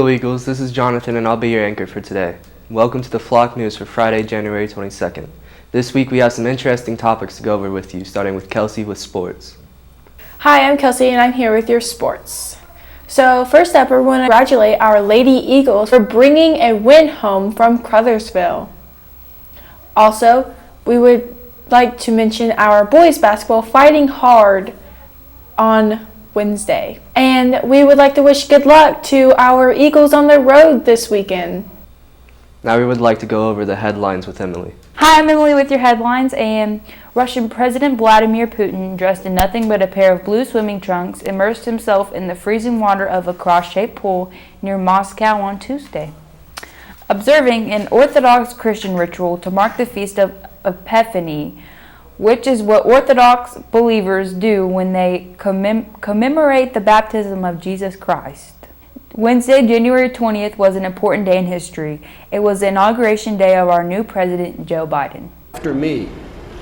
Hello Eagles, this is Jonathan and I'll be your anchor for today. Welcome to the Flock News for Friday, January 22nd. This week we have some interesting topics to go over with you, starting with Kelsey with sports. Hi, I'm Kelsey and I'm here with your sports. So first up, we want to congratulate our Lady Eagles for bringing a win home from Crothersville. Also, we would like to mention our boys basketball fighting hard on Wednesday. And we would like to wish good luck to our Eagles on the road this weekend. Now we would like to go over the headlines with Emily. Hi, I'm Emily with your headlines. And Russian President Vladimir Putin, dressed in nothing but a pair of blue swimming trunks, immersed himself in the freezing water of a cross-shaped pool near Moscow on Tuesday, observing an Orthodox Christian ritual to mark the feast of Epiphany, which is what Orthodox believers do when they commemorate the baptism of Jesus Christ. Wednesday, January 20th, was an important day in history. It was the inauguration day of our new president, Joe Biden. After me,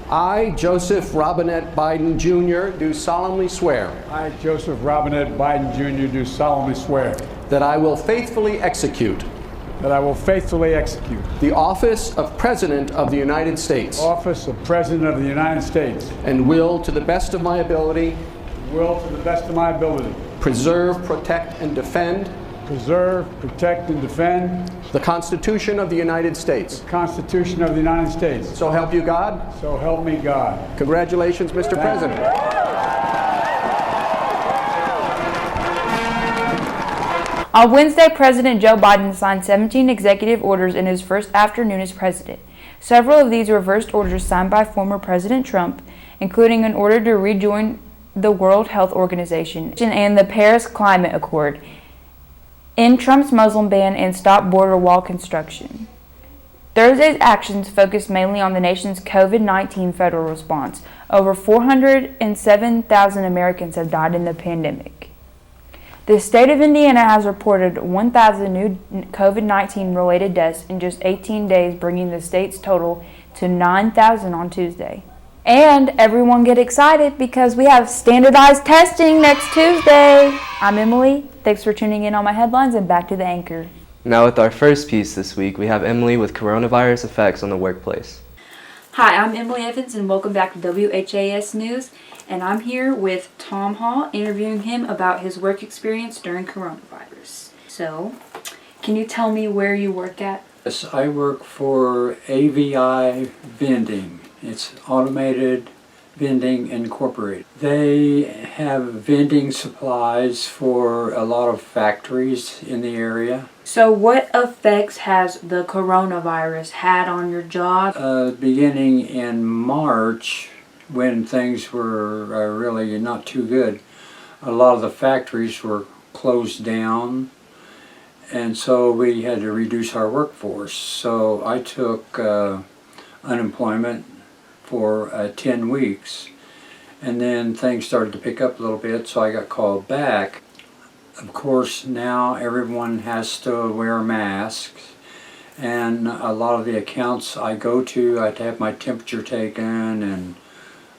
I, Joseph Robinette Biden Jr., do solemnly swear. I, Joseph Robinette Biden Jr., do solemnly swear. That I will faithfully execute. That I will faithfully execute. The office of President of the United States. Office of President of the United States. And will, to the best of my ability. Will, to the best of my ability. Preserve, protect, and defend. Preserve, protect, and defend. The Constitution of the United States. The Constitution of the United States. So help you God. So help me God. Congratulations, Mr. President. On Wednesday, President Joe Biden signed 17 executive orders in his first afternoon as president. Several of these were first orders signed by former President Trump, including an order to rejoin the World Health Organization and the Paris Climate Accord, end Trump's Muslim ban, and stop border wall construction. Thursday's actions focused mainly on the nation's COVID-19 federal response. Over 407,000 Americans have died in the pandemic. The state of Indiana has reported 1,000 new COVID-19 related deaths in just 18 days, bringing the state's total to 9,000 on Tuesday. And everyone get excited because we have standardized testing next Tuesday. I'm Emily. Thanks for tuning in on my headlines, and back to the anchor. Now with our first piece this week, we have Emily with coronavirus effects on the workplace. Hi, I'm Emily Evans and welcome back to WHAS News, and I'm here with Tom Hall, interviewing him about his work experience during coronavirus. So, can you tell me where you work at? Yes, I work for AVI Vending. It's Automated Vending Incorporated. They have vending supplies for a lot of factories in the area. So what effects has the coronavirus had on your job? Beginning in March, when things were really not too good, a lot of the factories were closed down, and so we had to reduce our workforce. So I took unemployment for 10 weeks, and then things started to pick up a little bit, so I got called back. Of course, now everyone has to wear masks, and a lot of the accounts I go to, I have to have my temperature taken and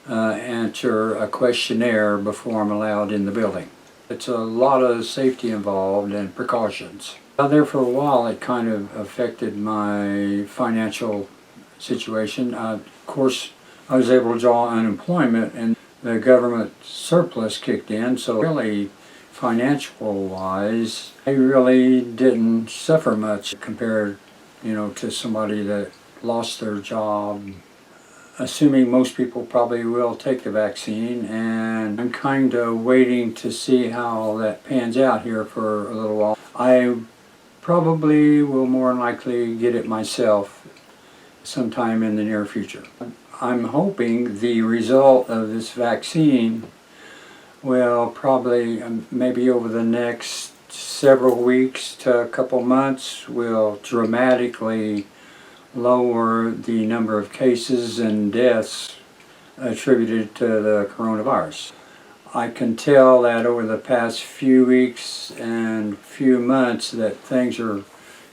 answer a questionnaire before I'm allowed in the building. It's a lot of safety involved and precautions. There for a while, it kind of affected my financial situation. Of course, I was able to draw unemployment, and the government surplus kicked in, so really, financial-wise, I really didn't suffer much compared, to somebody that lost their job. Assuming most people probably will take the vaccine, and I'm kind of waiting to see how that pans out here for a little while. I probably will more than likely get it myself sometime in the near future. I'm hoping the result of this vaccine will probably, maybe over the next several weeks to a couple months, will dramatically lower the number of cases and deaths attributed to the coronavirus. I can tell that over the past few weeks and few months that things are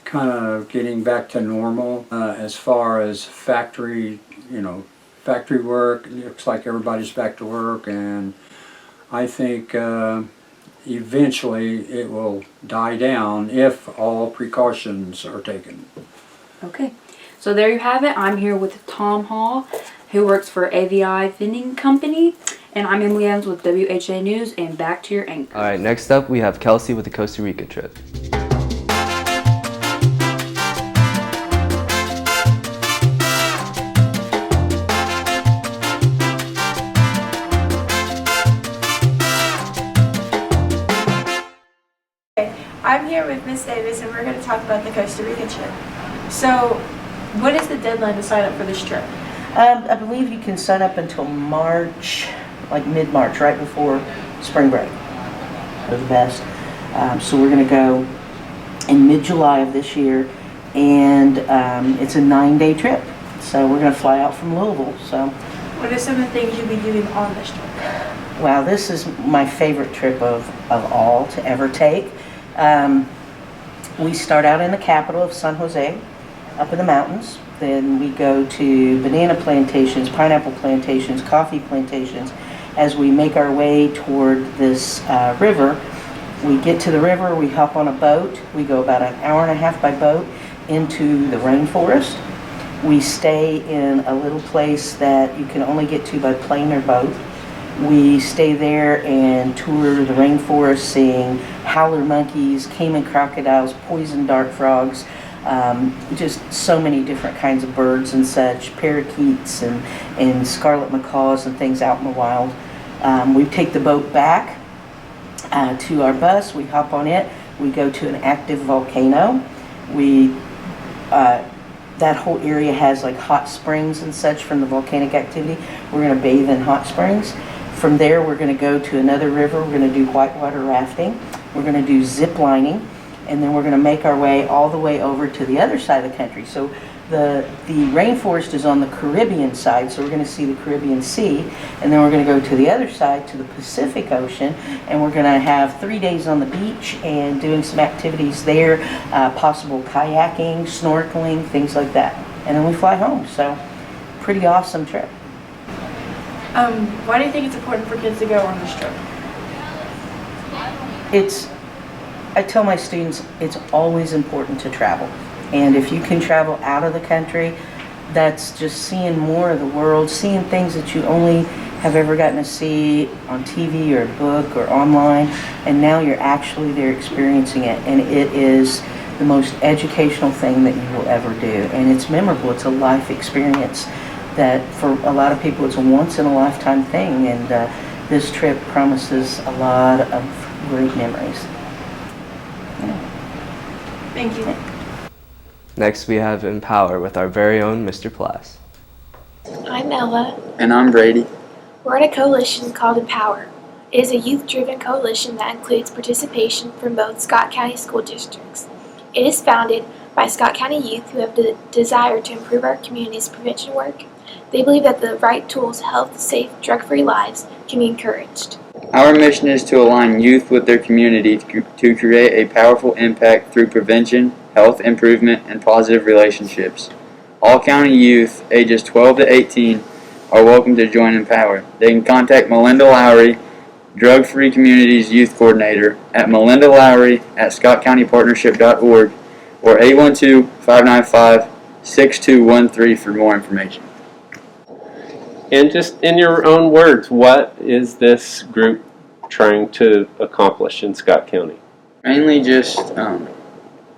kind of getting back to normal as far as factory work. It looks like everybody's back to work, and I think eventually it will die down if all precautions are taken. Okay, so there you have it. I'm here with Tom Hall, who works for AVI Vending Company, and I'm Emily Evans with WHA News, and back to your anchor. All right, next up we have Kelsey with the Costa Rica trip. I'm here with Miss Davis, and we're going to talk about the Costa Rica trip. So, what is the deadline to sign up for this trip? I believe you can sign up until March, like mid-March, right before spring break. They're the best. So we're going to go in mid-July of this year, and it's a 9-day trip. So we're going to fly out from Louisville. So, What are some of the things you'll be doing on this trip? wow, this is my favorite trip of all to ever take. We start out in the capital of San Jose, up in the mountains. Then we go to banana plantations, pineapple plantations, coffee plantations. As we make our way toward this river, we get to the river, we hop on a boat. We go about an hour and a half by boat into the rainforest. We stay in a little place that you can only get to by plane or boat. We stay there and tour the rainforest, seeing howler monkeys, caiman crocodiles, poison dart frogs, just so many different kinds of birds and such, parakeets and scarlet macaws and things out in the wild. We take the boat back to our bus, we hop on it, we go to an active volcano. That whole area has like hot springs and such from the volcanic activity. We're going to bathe in hot springs. From there, we're going to go to another river. We're going to do whitewater rafting. We're going to do zip lining. And then we're going to make our way all the way over to the other side of the country. So the rainforest is on the Caribbean side, so we're going to see the Caribbean Sea. And then we're going to go to the other side, to the Pacific Ocean, and we're going to have 3 days on the beach and doing some activities there, possible kayaking, snorkeling, things like that. And then we fly home. So pretty awesome trip. Why do you think it's important for kids to go on this trip? I tell my students it's always important to travel. And if you can travel out of the country, that's just seeing more of the world, seeing things that you only have ever gotten to see on TV or a book or online, and now you're actually there experiencing it, and it is the most educational thing that you will ever do. And it's memorable, it's a life experience that for a lot of people it's a once-in-a-lifetime thing, and this trip promises a lot of great memories. Thank you. Next we have Empower with our very own Mr. Plass. I'm Ella. And I'm Brady. We're in a coalition called Empower. It is a youth-driven coalition that includes participation from both Scott County school districts. It is founded by Scott County youth who have the desire to improve our community's prevention work. They believe that the right tools to health, safe, drug-free lives can be encouraged. Our mission is to align youth with their community to create a powerful impact through prevention, health improvement, and positive relationships. All county youth ages 12 to 18 are welcome to join Empower. They can contact Melinda Lowry, Drug Free Communities Youth Coordinator, at melindaLowry@scottcountypartnership.org or 812-595-6213 for more information. And just in your own words, what is this group trying to accomplish in Scott County? Mainly just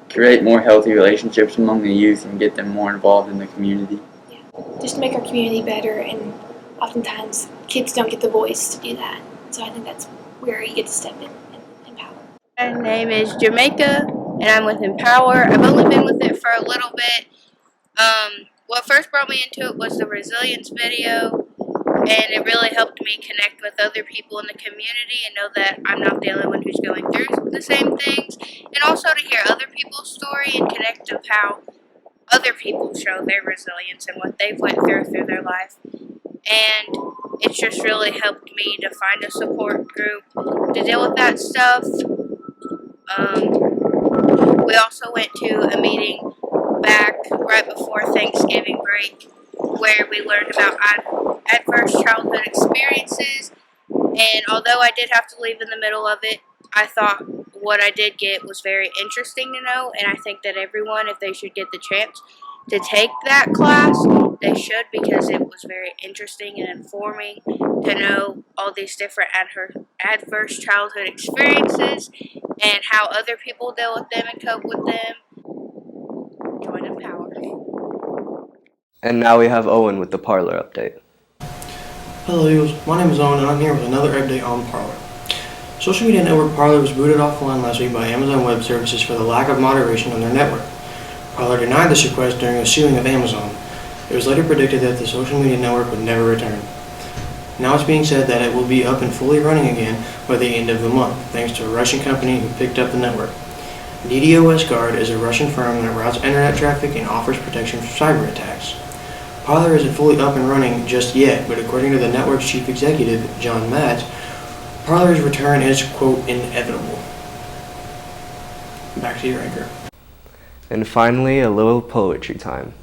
create more healthy relationships among the youth and get them more involved in the community. Yeah. Just to make our community better, and oftentimes kids don't get the voice to do that. So I think that's where you get to step in and empower. My name is Jamaica, and I'm with Empower. I've only been with it for a little bit. What first brought me into it was the resilience video, and it really helped me connect with other people in the community and know that I'm not the only one who's going through the same things, and also to hear other people's story and connect with how other people show their resilience and what they've went through their life. And it's just really helped me to find a support group to deal with that stuff. We also went to a meeting back right before Thanksgiving break where we learned about adverse childhood experiences, and although I did have to leave in the middle of it, I thought what I did get was very interesting to know, and I think that everyone, if they should get the chance to take that class, they should, because it was very interesting and informing to know all these different adverse childhood experiences and how other people deal with them and cope with them. Join Empower. And now we have Owen with the Parler update. Hello Eagles, my name is Owen and I'm here with another update on Parler. Social media network Parler was booted offline last week by Amazon Web Services for the lack of moderation on their network. Parler denied this request during a suing of Amazon. It was later predicted that the social media network would never return. Now it's being said that it will be up and fully running again by the end of the month, thanks to a Russian company who picked up the network. DDoS Guard is a Russian firm that routes internet traffic and offers protection from cyber attacks. Parler isn't fully up and running just yet, but according to the network's chief executive, John Matz, Parler's return is, quote, inevitable. Back to your anchor. And finally, a little poetry time.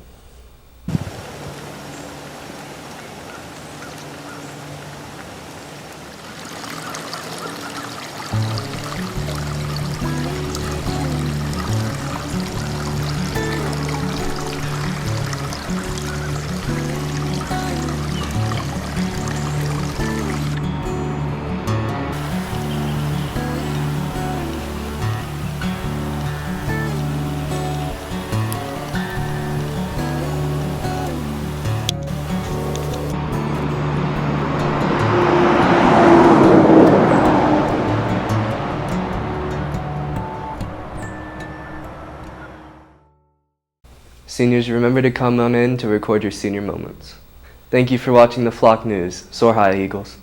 Seniors, remember to come on in to record your senior moments. Thank you for watching the Flock News. Soar high, Eagles.